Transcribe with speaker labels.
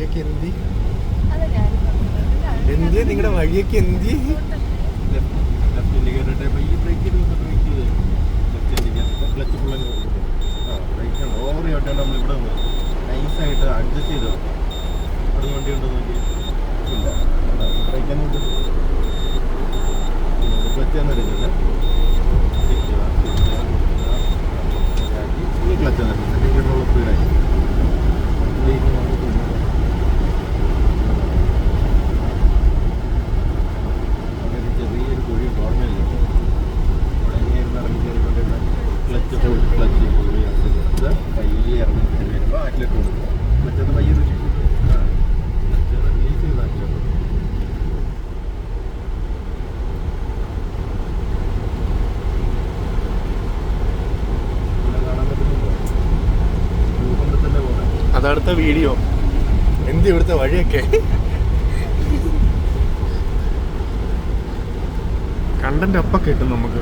Speaker 1: വഴിയൊക്കെ എന്തി നിങ്ങളുടെ വഴിയൊക്കെ എന്തി
Speaker 2: ഓവർ ചോട്ടാണ്ട് നമ്മൾ ഇവിടെ നിന്ന് നൈസായിട്ട് അഡ്ജസ്റ്റ് ചെയ്ത് അവിടെ വണ്ടി ഉണ്ടോ നോക്കി ഇല്ല ബ്രേക്കൊന്നും ക്ലച്ച് ഒന്നും എടുക്കില്ല ഈ ക്ലച്ച് ഒന്നും ടിക്കറ്റുള്ള സ്പീഡായി ചെറിയൊരു കുഴി ഓർമ്മയില്ല അവിടെ എങ്ങനെയായിരുന്നു ഇറങ്ങി കയറിക്കൊണ്ടിരുന്ന ക്ലച്ച് പയ്യെ ഇറങ്ങി കയറി വരുമ്പോൾ ആറ്റിലേക്ക് കൊടുക്കും ക്ലച്ചത് പയ്യെ ക്ലച്ച് റിലീസ് ചെയ്ത് ആറ്റിലേക്ക് കൊടുക്കും കാണാൻ പറ്റുന്നുണ്ടോ ഭൂകമ്പത്തല്ലേ പോകാൻ
Speaker 1: അതടുത്ത വീഡിയോ എന്ത് ഇവിടുത്തെ വഴിയൊക്കെ കണ്ടന്റ് അപ്പൊ കിട്ടും നമുക്ക്.